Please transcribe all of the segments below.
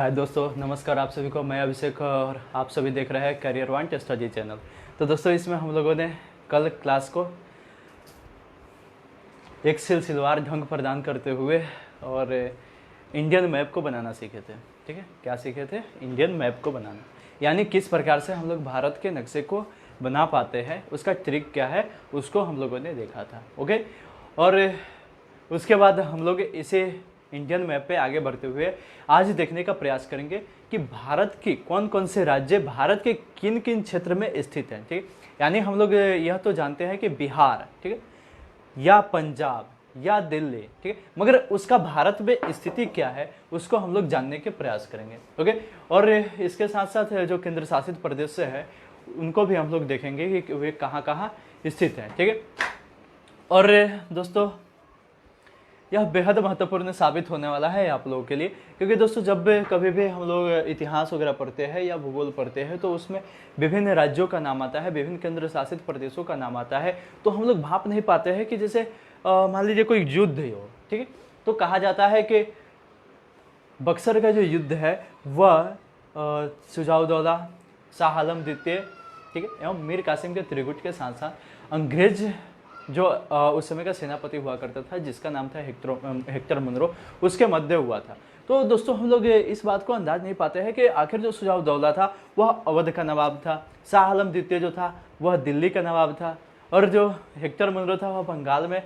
हाय दोस्तों, नमस्कार आप सभी को। मैं अभिषेक और आप सभी देख रहे हैं करियर वन स्टडी चैनल। तो दोस्तों, इसमें हम लोगों ने कल क्लास को एक सिलसिलेवार ढंग प्रदान करते हुए और इंडियन मैप को बनाना सीखे थे। ठीक है, क्या सीखे थे? इंडियन मैप को बनाना, यानी किस प्रकार से हम लोग भारत के नक्शे को बना पाते हैं, उसका ट्रिक क्या है, उसको हम लोगों ने देखा था। ओके, और उसके बाद हम लोग इसे इंडियन मैप पे आगे बढ़ते हुए आज देखने का प्रयास करेंगे कि भारत की कौन कौन से राज्य भारत के किन किन क्षेत्र में स्थित हैं। ठीक है, यानी हम लोग यह तो जानते हैं कि बिहार, ठीक है, या पंजाब या दिल्ली, ठीक है, मगर उसका भारत में स्थिति क्या है उसको हम लोग जानने के प्रयास करेंगे। ओके, और इसके साथ साथ जो केंद्र शासित प्रदेश से है उनको भी हम लोग देखेंगे कि वे कहाँ कहाँ स्थित हैं। ठीक है, और दोस्तों यह बेहद महत्वपूर्ण साबित होने वाला है आप लोगों के लिए, क्योंकि दोस्तों जब कभी भी हम लोग इतिहास वगैरह पढ़ते हैं या भूगोल पढ़ते हैं तो उसमें विभिन्न राज्यों का नाम आता है, विभिन्न केंद्र शासित प्रदेशों का नाम आता है, तो हम लोग भाप नहीं पाते हैं कि जैसे मान लीजिए कोई युद्ध हो, ठीक है, तो कहा जाता है कि बक्सर का जो युद्ध है वह सुजाउद्दौला, शाह आलम द्वितीय, ठीक है, एवं मीर कासिम के त्रिगुट के साथ साथ अंग्रेज जो उस समय का सेनापति हुआ करता था जिसका नाम था हेक्टर मुनरो, उसके मध्य हुआ था। तो दोस्तों हम लोग इस बात को अंदाज नहीं पाते हैं कि आखिर जो सुजाउद्दौला था वह अवध का नवाब था, शाह आलम द्वितीय जो था वह दिल्ली का नवाब था, और जो हेक्टर मुनरो था वह बंगाल में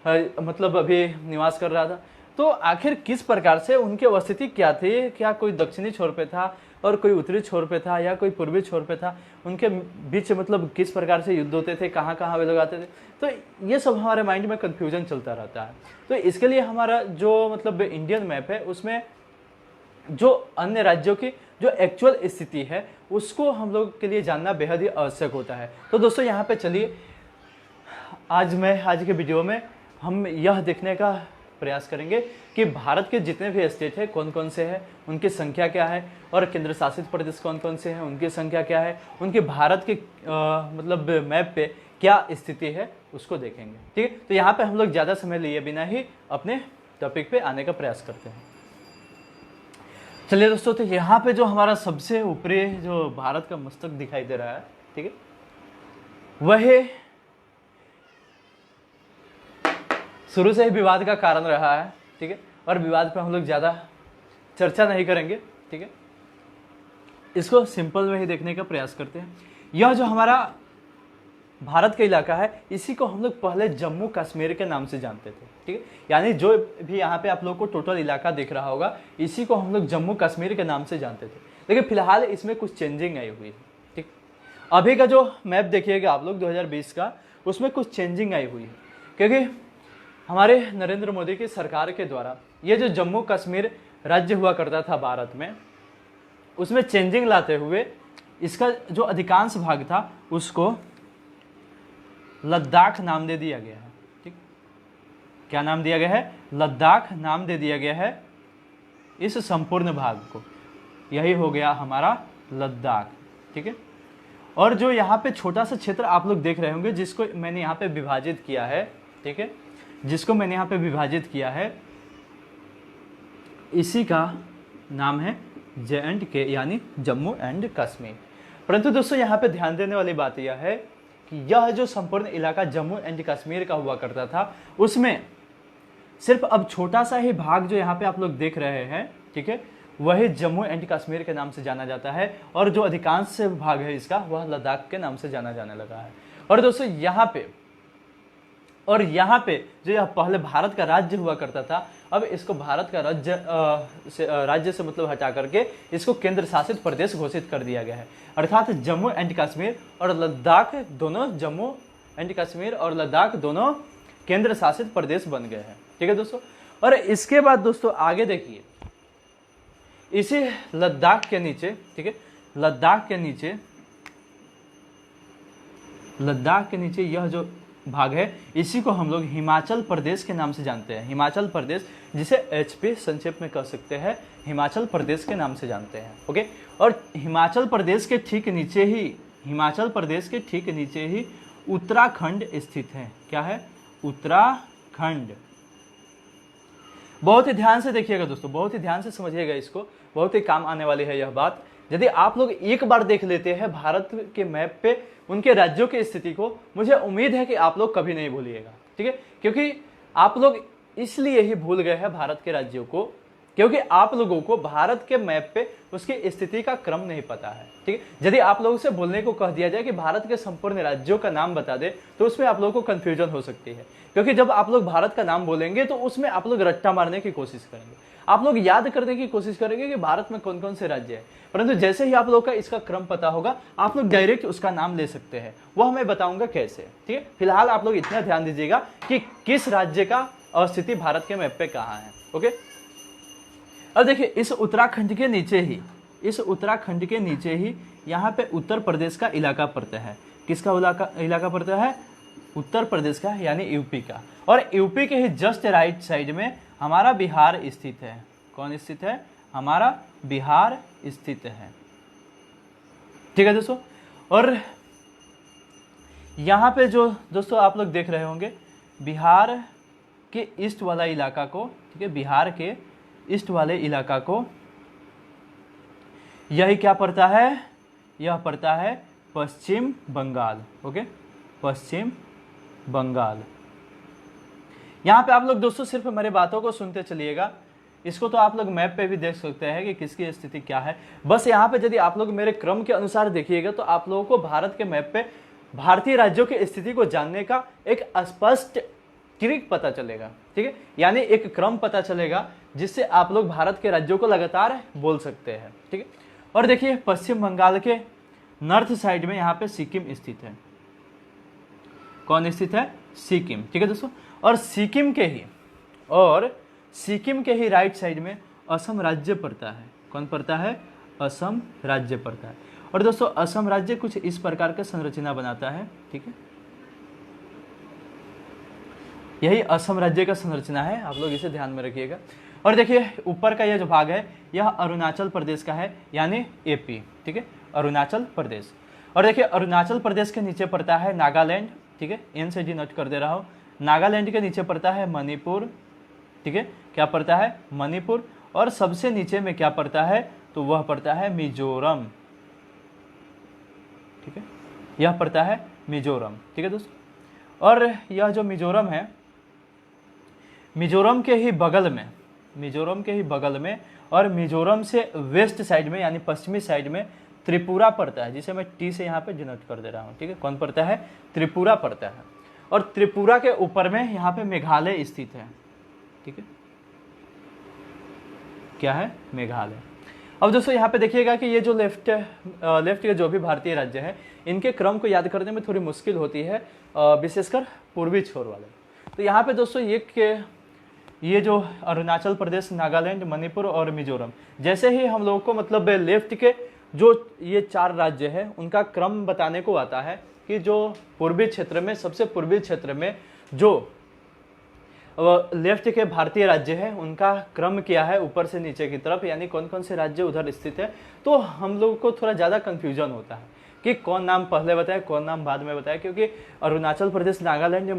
मतलब अभी निवास कर रहा था। तो आखिर किस प्रकार से उनकी अवस्थिति क्या थी, क्या कोई दक्षिणी छोर पे था और कोई उत्तरी छोर पे था या कोई पूर्वी छोर पे था, उनके बीच मतलब किस प्रकार से युद्ध होते थे, कहाँ कहाँ वे लोग आते थे, तो ये सब हमारे माइंड में कन्फ्यूजन चलता रहता है। तो इसके लिए हमारा जो मतलब इंडियन मैप है उसमें जो अन्य राज्यों की जो एक्चुअल स्थिति है उसको हम लोग के लिए जानना बेहद ही आवश्यक होता है। तो दोस्तों यहाँ पे चलिए आज के वीडियो में हम यह देखने का प्रयास करेंगे कि भारत के जितने भी स्टेट हैं कौन कौन से हैं, उनकी संख्या क्या है, और केंद्र शासित प्रदेश कौन कौन से हैं, उनकी संख्या क्या है, उनके भारत के मतलब मैप पे क्या स्थिति है उसको देखेंगे। ठीक है, तो यहाँ पे हम लोग ज़्यादा समय लिए बिना ही अपने टॉपिक पे आने का प्रयास करते हैं। चलिए दोस्तों, तो यहाँ पे जो हमारा सबसे ऊपरी जो भारत का मस्तक दिखाई दे रहा है, ठीक है, वह शुरू से ही विवाद का कारण रहा है। ठीक है, और विवाद पे हम लोग ज़्यादा चर्चा नहीं करेंगे। ठीक है, इसको सिंपल में ही देखने का प्रयास करते हैं। यह जो हमारा भारत का इलाका है इसी को हम लोग पहले जम्मू कश्मीर के नाम से जानते थे। ठीक है, यानी जो भी यहाँ पे आप लोग को टोटल इलाका दिख रहा होगा इसी को हम लोग जम्मू कश्मीर के नाम से जानते थे, लेकिन फिलहाल इसमें कुछ चेंजिंग आई हुई है। ठीक, अभी का जो मैप देखिएगा आप लोग 2020 का, उसमें कुछ चेंजिंग आई हुई है, क्योंकि हमारे नरेंद्र मोदी की सरकार के द्वारा ये जो जम्मू कश्मीर राज्य हुआ करता था भारत में, उसमें चेंजिंग लाते हुए इसका जो अधिकांश भाग था उसको लद्दाख नाम दे दिया गया है। ठीक, क्या नाम दिया गया है? लद्दाख नाम दे दिया गया है इस संपूर्ण भाग को, यही हो गया हमारा लद्दाख। ठीक है, और जो यहाँ पे छोटा सा क्षेत्र आप लोग देख रहे होंगे जिसको मैंने यहाँ पे विभाजित किया है, ठीक है, जिसको मैंने यहाँ पे विभाजित किया है, इसी का नाम है J&K यानी जम्मू एंड कश्मीर। परंतु दोस्तों यहाँ पे ध्यान देने वाली बात यह है कि यह जो संपूर्ण इलाका जम्मू एंड कश्मीर का हुआ करता था उसमें सिर्फ अब छोटा सा ही भाग जो यहाँ पे आप लोग देख रहे हैं, ठीक है, वही जम्मू एंड कश्मीर के नाम से जाना जाता है, और जो अधिकांश भाग है इसका वह लद्दाख के नाम से जाना जाने लगा है। और दोस्तों यहाँ पे जो यह पहले भारत का राज्य हुआ करता था, अब इसको भारत का राज्य से मतलब हटा करके इसको केंद्र शासित प्रदेश घोषित कर दिया गया है। अर्थात जम्मू एंड कश्मीर और लद्दाख दोनों, जम्मू एंड कश्मीर और लद्दाख दोनों केंद्र शासित प्रदेश बन गए हैं। ठीक है दोस्तों, और इसके बाद दोस्तों आगे देखिए, इसी लद्दाख के नीचे, ठीक है, लद्दाख के नीचे यह जो भाग है इसी को हम लोग हिमाचल प्रदेश के नाम से जानते हैं। हिमाचल प्रदेश, जिसे HP संक्षेप में कह सकते हैं, हिमाचल प्रदेश के नाम से जानते हैं। ओके, और हिमाचल प्रदेश के ठीक नीचे ही उत्तराखंड स्थित है। क्या है? उत्तराखंड। बहुत ही ध्यान से देखिएगा दोस्तों, बहुत ही ध्यान से समझिएगा इसको, बहुत ही काम आने वाली है यह बात। यदि आप लोग एक बार देख लेते हैं भारत के मैप पे उनके राज्यों की स्थिति को, मुझे उम्मीद है कि आप लोग कभी नहीं भूलिएगा, ठीक है। क्योंकि आप लोग इसलिए ही भूल गए हैं भारत के राज्यों को, क्योंकि आप लोगों को भारत के मैप पे उसकी स्थिति का क्रम नहीं पता है, ठीक है। यदि आप लोगों से बोलने को कह दिया जाए कि भारत के संपूर्ण राज्यों का नाम बता दे, तो उसमें आप लोगों को कंफ्यूजन हो सकती है, क्योंकि जब आप लोग भारत का नाम बोलेंगे तो उसमें आप लोग रट्टा मारने की कोशिश करेंगे, आप लोग याद करने की कोशिश करेंगे कि भारत में कौन कौन से राज्य है। परंतु जैसे ही आप लोग का इसका क्रम पता होगा, आप लोग डायरेक्ट उसका नाम ले सकते हैं, वह मैं बताऊंगा कैसे, ठीक है। फिलहाल आप लोग इतना ध्यान दीजिएगा कि किस राज्य का स्थिति भारत के मैप पे कहाँ है, ओके। अब देखिए, इस उत्तराखंड के नीचे ही, इस उत्तराखंड के नीचे ही यहाँ पे उत्तर प्रदेश का इलाका पड़ता है। किसका इलाका पड़ता है? उत्तर प्रदेश का, यानी यूपी का। और यूपी के ही जस्ट राइट साइड में हमारा बिहार स्थित है। कौन स्थित है? हमारा बिहार स्थित है, ठीक है दोस्तों। और यहाँ पे जो दोस्तों आप लोग देख रहे होंगे, बिहार के ईस्ट वाला इलाका को, ठीक है, बिहार के ईस्ट वाले इलाका को यही क्या पड़ता है? यह पड़ता है पश्चिम बंगाल, ओके, पश्चिम बंगाल। यहाँ पे आप लोग दोस्तों सिर्फ मेरे बातों को सुनते चलिएगा, इसको तो आप लोग मैप पे भी देख सकते हैं कि किसकी स्थिति क्या है। बस यहाँ पे यदि आप लोग मेरे क्रम के अनुसार देखिएगा तो आप लोगों को भारत के मैप पे भारतीय राज्यों की स्थिति को जानने का एक स्पष्ट ट्रिक पता चलेगा, ठीक है, यानी एक क्रम पता चलेगा जिससे आप लोग भारत के राज्यों को लगातार बोल सकते हैं, ठीक है। और देखिए, पश्चिम बंगाल के नॉर्थ साइड में यहाँ पे सिक्किम स्थित है। कौन स्थित है? सिक्किम, ठीक है दोस्तों। और सिक्किम के ही राइट साइड में असम राज्य पड़ता है। कौन पड़ता है? असम राज्य पड़ता है। और दोस्तों असम राज्य कुछ इस प्रकार का संरचना बनाता है, ठीक है, यही असम राज्य का संरचना है, आप लोग इसे ध्यान में रखिएगा। और देखिए, ऊपर का यह जो भाग है यह अरुणाचल प्रदेश का है, यानी एपी, ठीक है, अरुणाचल प्रदेश। और देखिए, अरुणाचल प्रदेश के नीचे पड़ता है नागालैंड, ठीक है, एन से जी नोट कर दे रहा हूँ। नागालैंड के नीचे पड़ता है मणिपुर, ठीक है, क्या पड़ता है? मणिपुर। और सबसे नीचे में क्या पड़ता है? तो वह पड़ता है मिजोरम, ठीक है, यह पड़ता है मिजोरम, ठीक है दोस्तों। और यह जो मिजोरम है, मिजोरम के ही बगल में, मिजोरम के ही बगल में और मिजोरम से वेस्ट साइड में यानी पश्चिमी साइड में त्रिपुरा पड़ता है, जिसे मैं टी से यहाँ पे डिनोट कर दे रहा हूँ, ठीक है। कौन पड़ता है? त्रिपुरा पड़ता है। और त्रिपुरा के ऊपर में यहाँ पे मेघालय स्थित है, ठीक है, क्या है? मेघालय। अब दोस्तों यहाँ पे देखिएगा कि ये जो लेफ्ट के जो भी भारतीय राज्य है, इनके क्रम को याद करने में थोड़ी मुश्किल होती है, विशेषकर पूर्वी छोर वाले। तो यहाँ पे दोस्तों ये जो अरुणाचल प्रदेश, नागालैंड, मणिपुर और मिजोरम, जैसे ही हम लोगों को मतलब लेफ्ट के जो ये 4 राज्य है उनका क्रम बताने को आता है कि जो पूर्वी क्षेत्र में, सबसे पूर्वी क्षेत्र में जो लेफ्ट के भारतीय राज्य है उनका क्रम क्या है ऊपर से नीचे की तरफ, यानी कौन कौन से राज्य उधर स्थित है। तो हम लोगों को थोड़ा ज़्यादा कन्फ्यूजन होता है कि कौन नाम पहले बताए, कौन नाम बाद में बताए, क्योंकि अरुणाचल प्रदेश, नागालैंड,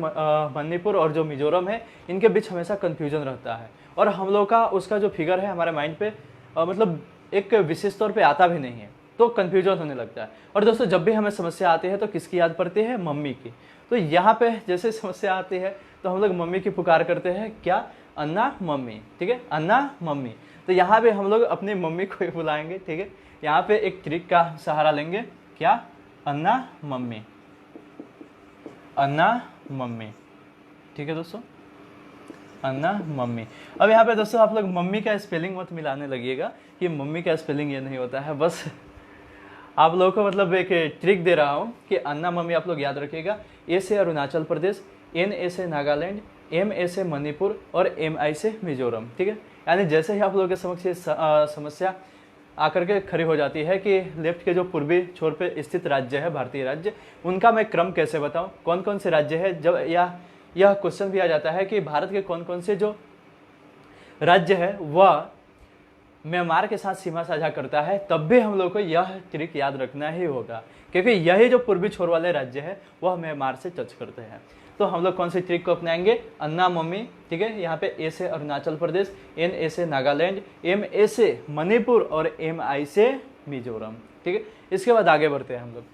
मणिपुर और जो मिजोरम है, इनके बीच हमेशा कन्फ्यूजन रहता है। और हम लोग का उसका जो फिगर है हमारे माइंड पे मतलब एक विशेष तौर पे आता भी नहीं है, तो कन्फ्यूजन होने लगता है। और दोस्तों जब भी हमें समस्या आती है तो किसकी याद पड़ती है? मम्मी की। तो यहाँ पे जैसे समस्या आती है तो हम लोग मम्मी की पुकार करते हैं, क्या? अन्ना मम्मी, ठीक है, अन्ना मम्मी। तो यहाँ पे हम लोग अपनी मम्मी को ही बुलाएंगे, ठीक है, यहाँ पे एक ट्रिक का सहारा लेंगे, क्या? अन्ना मम्मी, अन्ना मम्मी, ठीक है दोस्तों, अन्ना मम्मी। अब यहाँ पे दोस्तों आप लोग मम्मी का स्पेलिंग मत मिलाने लगिएगा, कि मम्मी का स्पेलिंग ये नहीं होता है। बस आप लोगों को मतलब एक ट्रिक दे रहा हूँ कि अन्ना मम्मी आप लोग याद रखिएगा। ए से अरुणाचल प्रदेश, एन ए से नागालैंड, एम ए से मणिपुर और एम आई से मिजोरम, ठीक है। यानी जैसे ही आप लोगों के समक्ष ये समस्या आकर के खड़ी हो जाती है कि लेफ्ट के जो पूर्वी छोर पे स्थित राज्य है, भारतीय राज्य, उनका मैं क्रम कैसे बताऊं, कौन कौन से राज्य है, जब यह क्वेश्चन भी आ जाता है कि भारत के कौन कौन से जो राज्य है वह म्यांमार के साथ सीमा साझा करता है, तब भी हम लोग को यह ट्रिक याद रखना ही होगा, क्योंकि यही जो पूर्वी छोर वाले राज्य है वह म्यांमार से टच करते हैं। तो हम लोग कौन सी ट्रिक को अपनाएंगे, अन्ना मम्मी, ठीक है। यहाँ पे ए से अरुणाचल प्रदेश, एन ए से नागालैंड, एम ए से मणिपुर और एम आई से मिजोरम, ठीक है। इसके बाद आगे बढ़ते हैं हम लोग।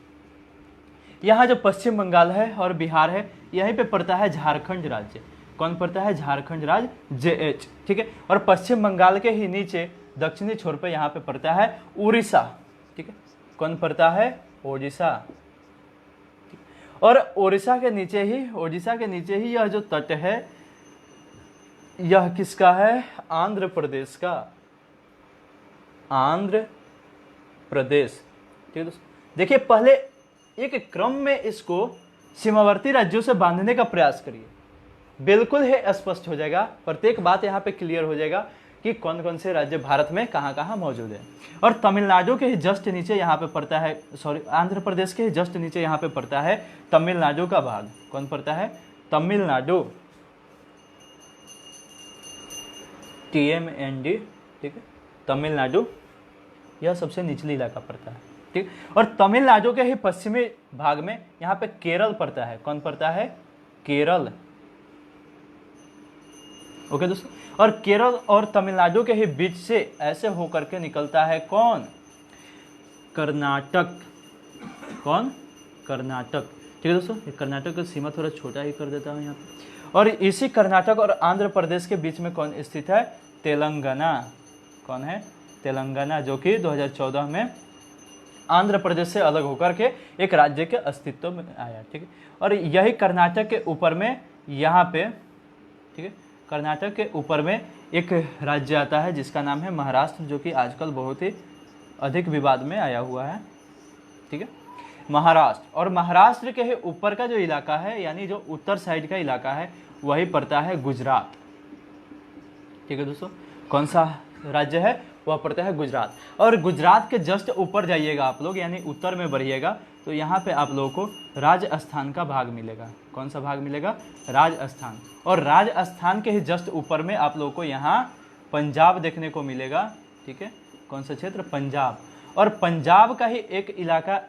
यहाँ जो पश्चिम बंगाल है और बिहार है, यहीं पे पड़ता है झारखंड राज्य। कौन पड़ता है, झारखंड राज्य, JH, ठीक है। और पश्चिम बंगाल के ही नीचे दक्षिणी छोर पे यहाँ पे पड़ता है उड़ीसा, ठीक है। कौन पड़ता है, ओडिशा। और ओडिशा के नीचे ही यह जो तट है, यह किसका है, आंध्र प्रदेश का, आंध्र प्रदेश, ठीक है दोस्तों। देखिए पहले एक क्रम में इसको सीमावर्ती राज्यों से बांधने का प्रयास करिए, बिल्कुल ही स्पष्ट हो जाएगा, प्रत्येक बात यहाँ पे क्लियर हो जाएगा कि कौन कौन से राज्य भारत में कहाँ कहाँ मौजूद है। और तमिलनाडु के ही जस्ट नीचे यहाँ पे पड़ता है, आंध्र प्रदेश के ही जस्ट नीचे यहाँ पे पड़ता है तमिलनाडु का भाग। कौन पड़ता है, तमिलनाडु, TMND, ठीक है, तमिलनाडु, यह सबसे निचली इलाका पड़ता है, ठीक। और तमिलनाडु के ही पश्चिमी भाग में यहाँ पे केरल पड़ता है। कौन पड़ता है, केरल, ओके दोस्तों। और केरल और तमिलनाडु के ही बीच से ऐसे होकर के निकलता है कौन, कर्नाटक। कौन, कर्नाटक, ठीक है दोस्तों। कर्नाटक का सीमा थोड़ा छोटा ही कर देता हूँ यहाँ पे। और इसी कर्नाटक और आंध्र प्रदेश के बीच में कौन स्थित है, तेलंगाना। कौन है, तेलंगाना, जो कि 2014 में आंध्र प्रदेश से अलग होकर के एक राज्य के अस्तित्व में आया, ठीक है। और यही कर्नाटक के ऊपर में यहाँ पे, ठीक है, कर्नाटक के ऊपर में एक राज्य आता है जिसका नाम है महाराष्ट्र, जो कि आजकल बहुत ही अधिक विवाद में आया हुआ है, ठीक है, महाराष्ट्र। और महाराष्ट्र के ऊपर का जो इलाका है, यानी जो उत्तर साइड का इलाका है, वही पड़ता है गुजरात, ठीक है दोस्तों। कौन सा राज्य है, वह पड़ता है गुजरात। और गुजरात के जस्ट ऊपर जाइएगा आप लोग, यानी उत्तर में बढ़िएगा, तो यहाँ पे आप लोगों को राजस्थान का भाग मिलेगा। कौन सा भाग मिलेगा, राजस्थान। और राजस्थान के ही जस्ट ऊपर में आप लोगों को यहाँ पंजाब देखने को मिलेगा, ठीक है। कौन सा क्षेत्र, पंजाब। और पंजाब का ही एक इलाका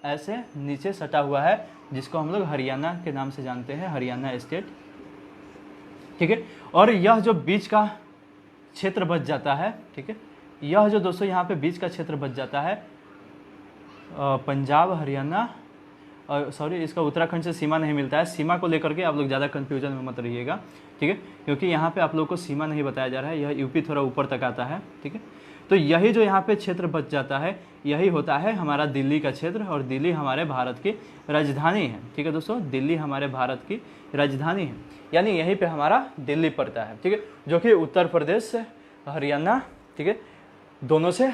ऐसे नीचे सटा हुआ है, जिसको हम लोग हरियाणा के नाम से जानते हैं, हरियाणा स्टेट, ठीक है। और यह जो बीच का क्षेत्र बच जाता है, ठीक है, यह जो दोस्तों यहाँ पे बीच का क्षेत्र बच जाता है, पंजाब, हरियाणा, सॉरी इसका उत्तराखंड से सीमा नहीं मिलता है। सीमा को लेकर के आप लोग ज़्यादा कन्फ्यूजन में मत रहिएगा, ठीक है, क्योंकि यहाँ पे आप लोग को सीमा नहीं बताया जा रहा है, यह यूपी थोड़ा ऊपर तक आता है, ठीक है। तो यही जो यहाँ पे क्षेत्र बच जाता है, यही होता है हमारा दिल्ली का क्षेत्र। और दिल्ली हमारे भारत की राजधानी है, ठीक है दोस्तों, दिल्ली हमारे भारत की राजधानी है, यानी यहीं पे हमारा दिल्ली पड़ता है, ठीक है, जो कि उत्तर प्रदेश से हरियाणा, ठीक है, दोनों से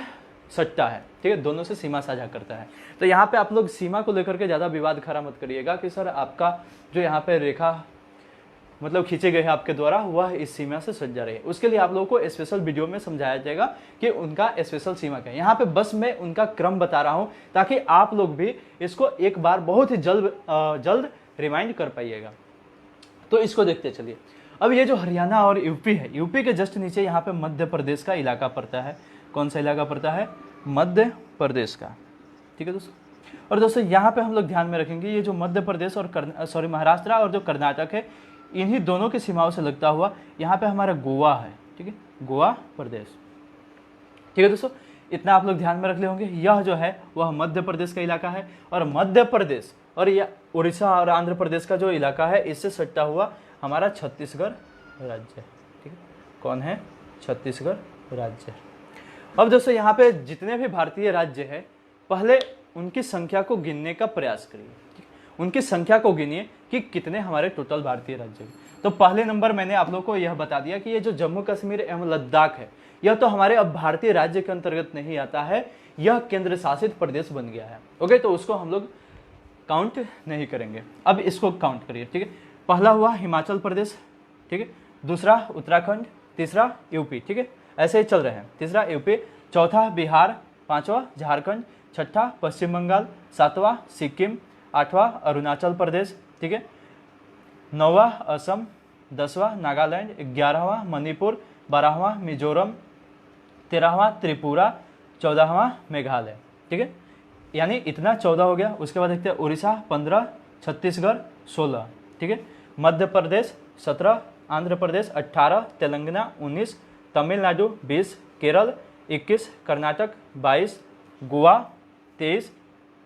सटता है, ठीक है, दोनों से सीमा साझा करता है। तो यहाँ पे आप लोग सीमा को लेकर के ज़्यादा विवाद खड़ा मत करिएगा कि सर आपका जो यहाँ पे रेखा मतलब खींचे गए हैं आपके द्वारा, वह इस सीमा से सट जा रही है। उसके लिए आप लोगों को स्पेशल वीडियो में समझाया जाएगा कि उनका स्पेशल सीमा क्या है। यहाँ पे बस मैं उनका क्रम बता रहा हूँ ताकि आप लोग भी इसको एक बार बहुत ही जल्द रिमाइंड कर पाइएगा। तो इसको देखते चलिए। अब ये जो हरियाणा और यूपी है, यूपी के जस्ट नीचे यहाँ पे मध्य प्रदेश का इलाका पड़ता है। कौन सा इलाका पड़ता है, मध्य प्रदेश का, ठीक है दोस्तों। और दोस्तों यहाँ पे हम लोग ध्यान में रखेंगे, ये जो मध्य प्रदेश और महाराष्ट्र और जो कर्नाटक है, इन्हीं दोनों की सीमाओं से लगता हुआ यहाँ पे हमारा गोवा है, ठीक है, गोवा प्रदेश, ठीक है दोस्तों। इतना आप लोग ध्यान में रख ले होंगे। यह जो है वह मध्य प्रदेश का इलाका है, और मध्य प्रदेश और यह उड़ीसा और आंध्र प्रदेश का जो इलाका है, इससे सटता हुआ हमारा छत्तीसगढ़ राज्य है, ठीक है। कौन है, छत्तीसगढ़ राज्य। अब दोस्तों यहाँ पे जितने भी भारतीय राज्य है, पहले उनकी संख्या को गिनने का प्रयास करिए, उनकी संख्या को गिनिए कि कितने हमारे टोटल भारतीय राज्य हैं। तो पहले नंबर मैंने आप लोगों को यह बता दिया कि ये जो जम्मू कश्मीर एवं लद्दाख है, यह तो हमारे अब भारतीय राज्य के अंतर्गत नहीं आता है, यह केंद्र शासित प्रदेश बन गया है। ओके, तो उसको हम लोग काउंट नहीं करेंगे। अब इसको काउंट करिए, ठीक है। पहला हुआ हिमाचल प्रदेश, ठीक है, दूसरा उत्तराखंड, तीसरा यूपी, ठीक है, ऐसे ही चल रहे हैं। तीसरा यूपी, चौथा बिहार, पांचवा झारखंड, छठा पश्चिम बंगाल, सातवां सिक्किम, आठवां अरुणाचल प्रदेश, ठीक है, नौवां असम, 10वां नागालैंड, 11वां मणिपुर, 12वां मिजोरम, 13वां त्रिपुरा, 14वां मेघालय, ठीक है, यानी इतना 14 हो गया। उसके बाद देखते हैं उड़ीसा 15, छत्तीसगढ़ 16, ठीक है। मध्य प्रदेश 17, आंध्र प्रदेश 18, तेलंगाना 19, तमिलनाडु 20, केरल 21, कर्नाटक 22, गोवा 23,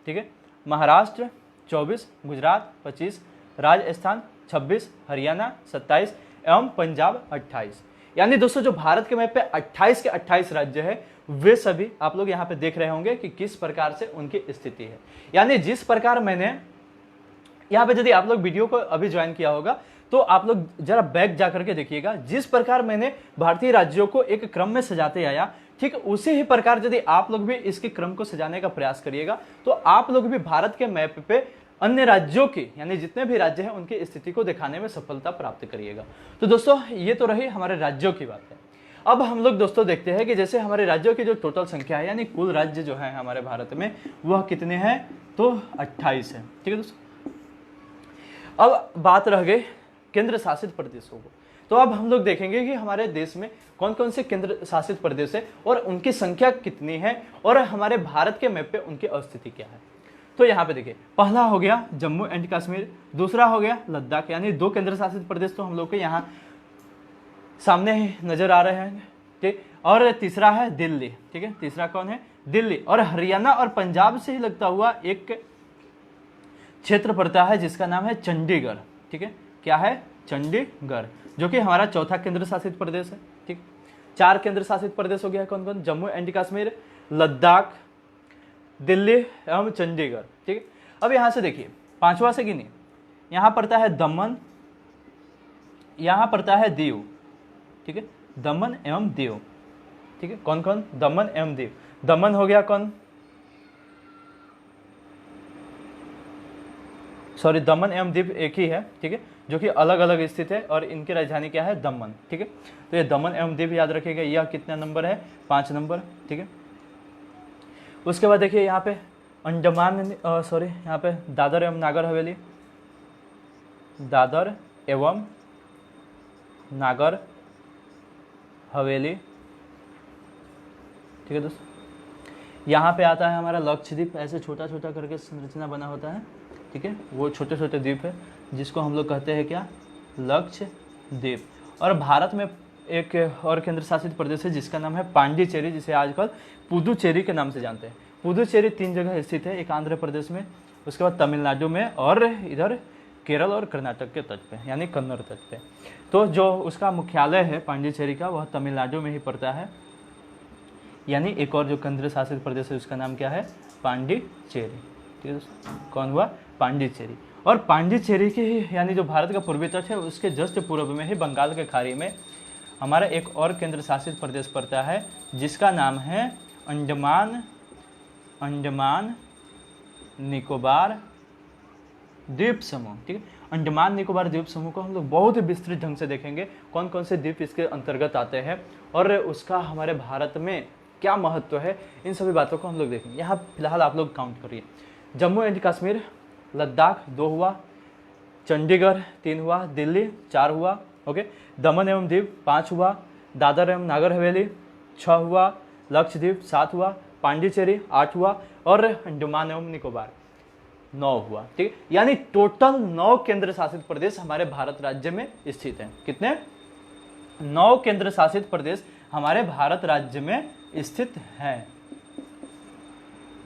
ठीक है, महाराष्ट्र 24, गुजरात 25, राजस्थान 26, हरियाणा 27 एवं पंजाब 28। यानी दोस्तों जो भारत के मैप पे 28 के 28 राज्य है वे सभी आप लोग यहाँ पे देख रहे होंगे कि किस प्रकार से उनकी स्थिति है। यानी जिस प्रकार मैंने यहाँ पे, यदि आप लोग वीडियो को अभी ज्वाइन किया होगा तो आप लोग जरा बैक जा करके देखिएगा, जिस प्रकार मैंने भारतीय राज्यों को एक क्रम में सजाते आया, ठीक उसी ही प्रकार यदि आप लोग भी इसके क्रम को सजाने का प्रयास करिएगा तो आप लोग भी भारत के मैप पे अन्य राज्यों की, यानी जितने भी राज्य हैं उनकी स्थिति को दिखाने में सफलता प्राप्त करिएगा। तो दोस्तों ये तो रही हमारे राज्यों की बात है। अब हम लोग दोस्तों देखते हैं कि जैसे हमारे राज्यों की जो टोटल संख्या है, यानी कुल राज्य जो है हमारे भारत में वह कितने हैं, तो 28 है, ठीक है दोस्तों। अब बात रह गई केंद्र शासित प्रदेशों को, तो अब हम लोग देखेंगे कि हमारे देश में कौन कौन से केंद्र शासित प्रदेश है और उनकी संख्या कितनी है और हमारे भारत के मैप पे उनकी अवस्थिति क्या है। तो यहाँ पे देखिए, पहला हो गया जम्मू एंड कश्मीर, दूसरा हो गया लद्दाख, यानी 2 केंद्र शासित प्रदेश तो हम लोग के यहाँ सामने ही नजर आ रहे हैं, ठीक। और तीसरा है दिल्ली, ठीक है, तीसरा कौन है, दिल्ली। और हरियाणा और पंजाब से ही लगता हुआ एक क्षेत्र पड़ता है जिसका नाम है चंडीगढ़, ठीक है, क्या है, चंडीगढ़, जो कि हमारा चौथा केंद्र शासित प्रदेश है, ठीक। 4 केंद्र शासित प्रदेश हो गया कौन कौन, जम्मू एंड कश्मीर, लद्दाख, दिल्ली एवं चंडीगढ़, ठीक है। अब यहां से देखिए 5वां से गिनिए, यहां पड़ता है दमन, यहां पड़ता है दीव, ठीक है, दमन एवं दीव, ठीक है, कौन कौन, दमन एवं दीव। दमन हो गया कौन, सॉरी, दमन एवं दीव एक ही है, ठीक है, जो कि अलग अलग स्थित है और इनकी राजधानी क्या है, दमन, ठीक है। तो ये दमन एवं दीव याद रखिएगा, यह कितना नंबर है, 5 नंबर, ठीक है। उसके बाद देखिए यहाँ पे अंडमान, सॉरी, यहाँ पे दादर एवं नागर हवेली, दादर एवं नागर हवेली, ठीक है दोस्तों। यहाँ पे आता है हमारा लक्षद्वीप, ऐसे छोटा छोटा करके संरचना बना होता है, ठीक है, वो छोटे छोटे द्वीप है जिसको हम लोग कहते हैं क्या, लक्षद्वीप। और भारत में एक और केंद्र शासित प्रदेश है जिसका नाम है पांडिचेरी, जिसे आजकल पुदुचेरी के नाम से जानते हैं। पुदुचेरी 3 जगह स्थित है, एक आंध्र प्रदेश में, उसके बाद तमिलनाडु में और इधर केरल और कर्नाटक के तट पे, यानी कन्नड़ तट पे। तो जो उसका मुख्यालय है पांडिचेरी का, वह तमिलनाडु में ही पड़ता है। यानी एक और जो केंद्र शासित प्रदेश है उसका नाम क्या है, पांडिचेरी, ठीक है दोस्तों, कौन हुआ, पांडिचेरी। और पांडिचेरी के ही, यानी जो भारत का पूर्वी तट है उसके जस्ट पूर्व में ही बंगाल के खाड़ी में हमारा एक और केंद्र शासित प्रदेश पड़ता है जिसका नाम है अंडमान निकोबार द्वीप समूह, ठीक है। अंडमान निकोबार द्वीप समूह को हम लोग बहुत ही विस्तृत ढंग से देखेंगे, कौन कौन से द्वीप इसके अंतर्गत आते हैं और उसका हमारे भारत में क्या महत्व है, इन सभी बातों को हम लोग देखेंगे। यहाँ फिलहाल आप लोग काउंट करिए, जम्मू एंड कश्मीर, लद्दाख 2 हुआ, चंडीगढ़ 3 हुआ, दिल्ली 4 हुआ, ओके, दमन एवं दीव 5 हुआ, दादर एवं नागर हवेली 6 हुआ, लक्षद्वीप 7 हुआ, पांडिचेरी 8 हुआ और अंडमान एवं निकोबार 9 हुआ, ठीक है। यानी टोटल 9 केंद्र शासित प्रदेश हमारे भारत राज्य में स्थित हैं। कितने, 9 केंद्र शासित प्रदेश हमारे भारत राज्य में स्थित हैं,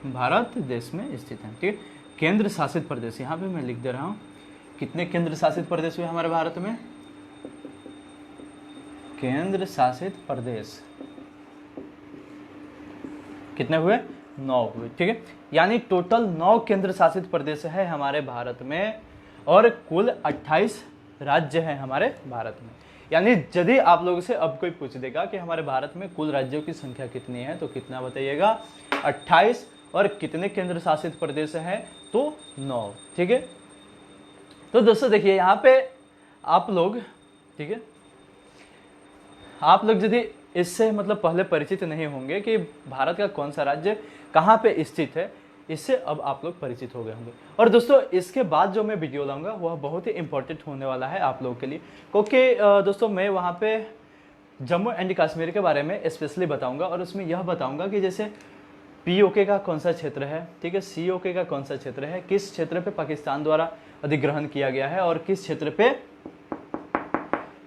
भारत देश में स्थित हैं, ठीक है। केंद्र शासित प्रदेश यहाँ पे मैं लिख दे रहा हूँ, कितने केंद्र शासित प्रदेश हुए हमारे भारत में, केंद्र शासित प्रदेश कितने हुए, 9 हुए, ठीक है। यानी टोटल 9 केंद्र शासित प्रदेश है हमारे भारत में और कुल 28 राज्य हैं हमारे भारत में। यानी यदि आप लोगों से अब कोई पूछ देगा कि हमारे भारत में कुल राज्यों की संख्या कितनी है, तो कितना बताइएगा, 28, और कितने केंद्र शासित प्रदेश हैं, तो 9, ठीक है। तो दोस्तों देखिए यहाँ पे आप लोग, ठीक है, आप लोग यदि इससे मतलब पहले परिचित नहीं होंगे कि भारत का कौन सा राज्य कहाँ पे स्थित है, इससे अब आप लोग परिचित हो गए होंगे। और दोस्तों इसके बाद जो मैं वीडियो लाऊंगा वह बहुत ही इंपॉर्टेंट होने वाला है आप लोगों के लिए, क्योंकि दोस्तों मैं वहाँ पे जम्मू एंड कश्मीर के बारे में स्पेशली बताऊंगा और उसमें यह बताऊंगा कि जैसे पीओके का कौन सा क्षेत्र है, ठीक है, सीओके का कौन सा क्षेत्र है, किस क्षेत्र पे पाकिस्तान द्वारा अधिग्रहण किया गया है और किस क्षेत्र पे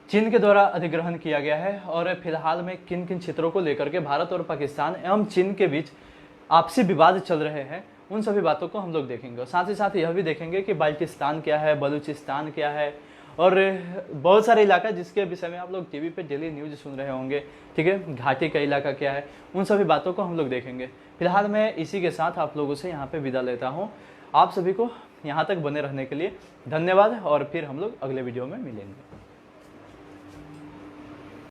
चीन के द्वारा अधिग्रहण किया गया है, और फिलहाल में किन किन क्षेत्रों को लेकर के भारत और पाकिस्तान एवं चीन के बीच आपसी विवाद चल रहे हैं, उन सभी बातों को हम लोग देखेंगे। और साथ ही साथ यह भी देखेंगे कि बाल्टिस्तान क्या है, बलूचिस्तान क्या है, और बहुत सारे इलाका जिसके विषय में आप लोग टीवी पे डेली न्यूज़ सुन रहे होंगे, ठीक है, घाटी का इलाका क्या है, उन सभी बातों को हम लोग देखेंगे। फिलहाल मैं इसी के साथ आप लोगों से यहाँ पे विदा लेता हूँ। आप सभी को यहाँ तक बने रहने के लिए धन्यवाद, और फिर हम लोग अगले वीडियो में मिलेंगे।